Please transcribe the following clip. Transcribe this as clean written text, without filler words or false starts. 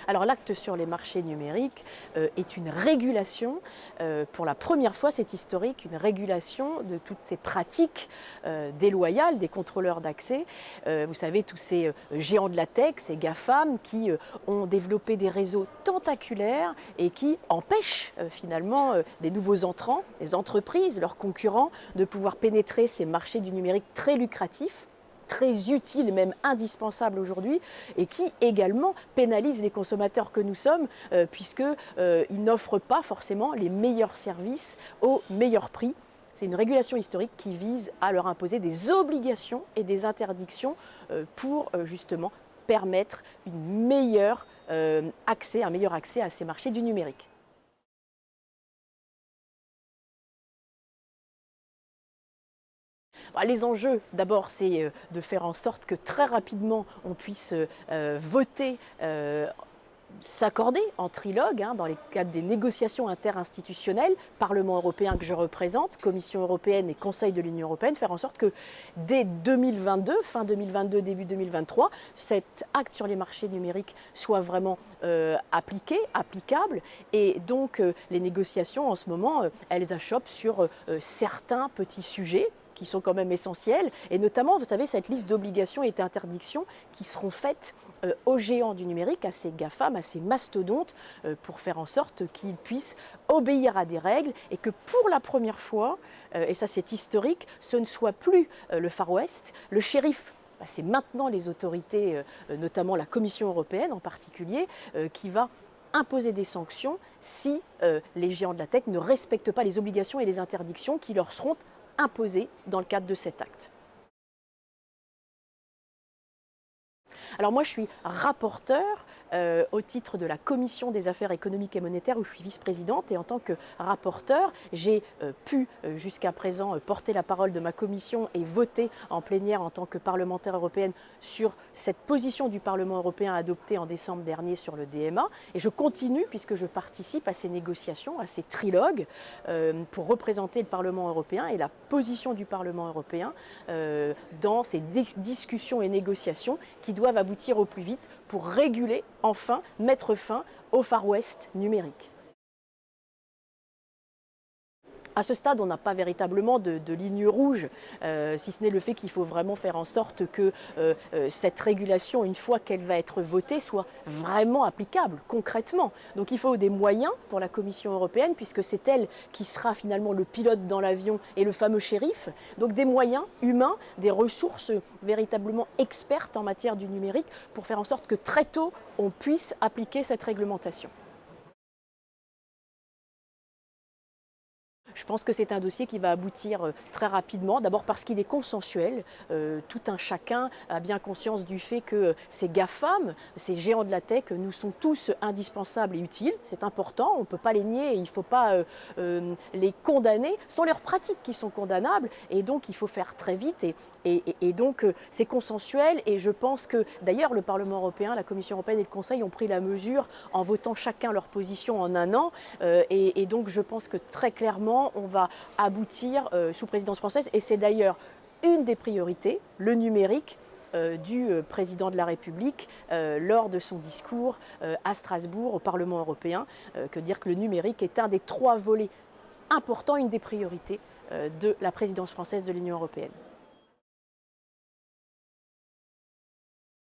Alors l'acte sur les marchés numériques est une régulation, pour la première fois, c'est historique, une régulation de toutes ces pratiques déloyales des contrôleurs d'accès. Vous savez, tous ces géants de la tech, ces GAFAM, qui ont développé des réseaux tentaculaires et qui empêchent finalement des nouveaux entrants, des entreprises, leurs concurrents, de pouvoir pénétrer ces marchés du numérique très lucratifs, très utile, même indispensable aujourd'hui, et qui également pénalise les consommateurs que nous sommes, puisqu'ils n'offrent pas forcément les meilleurs services au meilleur prix. C'est une régulation historique qui vise à leur imposer des obligations et des interdictions pour justement permettre un meilleur accès à ces marchés du numérique. Les enjeux, d'abord, c'est de faire en sorte que très rapidement, on puisse voter, s'accorder en trilogue, dans les cadres des négociations interinstitutionnelles, Parlement européen que je représente, Commission européenne et Conseil de l'Union européenne, faire en sorte que dès 2022, fin 2022, début 2023, cet acte sur les marchés numériques soit vraiment applicable. Et donc, les négociations, en ce moment, elles achoppent sur certains petits sujets qui sont quand même essentiels, et notamment, vous savez, cette liste d'obligations et d'interdictions qui seront faites aux géants du numérique, à ces GAFAM, à ces mastodontes, pour faire en sorte qu'ils puissent obéir à des règles et que pour la première fois, et ça c'est historique, ce ne soit plus le Far West, le shérif. C'est maintenant les autorités, notamment la Commission européenne en particulier, qui va imposer des sanctions si les géants de la tech ne respectent pas les obligations et les interdictions qui leur seront imposées dans le cadre de cet acte. Alors moi je suis rapporteure au titre de la Commission des affaires économiques et monétaires où je suis vice-présidente, et en tant que rapporteure, j'ai pu jusqu'à présent porter la parole de ma commission et voter en plénière en tant que parlementaire européenne sur cette position du Parlement européen adoptée en décembre dernier sur le DMA, et je continue puisque je participe à ces négociations, à ces trilogues pour représenter le Parlement européen et la position du Parlement européen dans ces discussions et négociations qui doivent aboutir au plus vite pour réguler, enfin, mettre fin au Far West numérique. À ce stade, on n'a pas véritablement de ligne rouge, si ce n'est le fait qu'il faut vraiment faire en sorte que cette régulation, une fois qu'elle va être votée, soit vraiment applicable, concrètement. Donc il faut des moyens pour la Commission européenne, puisque c'est elle qui sera finalement le pilote dans l'avion et le fameux shérif. Donc des moyens humains, des ressources véritablement expertes en matière du numérique, pour faire en sorte que très tôt, on puisse appliquer cette réglementation. Je pense que c'est un dossier qui va aboutir très rapidement, d'abord parce qu'il est consensuel. Tout un chacun a bien conscience du fait que ces GAFAM, ces géants de la tech, nous sont tous indispensables et utiles. C'est important, on ne peut pas les nier et il ne faut pas les condamner. Ce sont leurs pratiques qui sont condamnables, et donc il faut faire très vite. Et donc c'est consensuel, et je pense que d'ailleurs le Parlement européen, la Commission européenne et le Conseil ont pris la mesure en votant chacun leur position en un an. Et donc je pense que très clairement, on va aboutir sous présidence française, et c'est d'ailleurs une des priorités, le numérique, du président de la République lors de son discours à Strasbourg au Parlement européen, que dire que le numérique est un des 3 volets importants, une des priorités de la présidence française de l'Union européenne.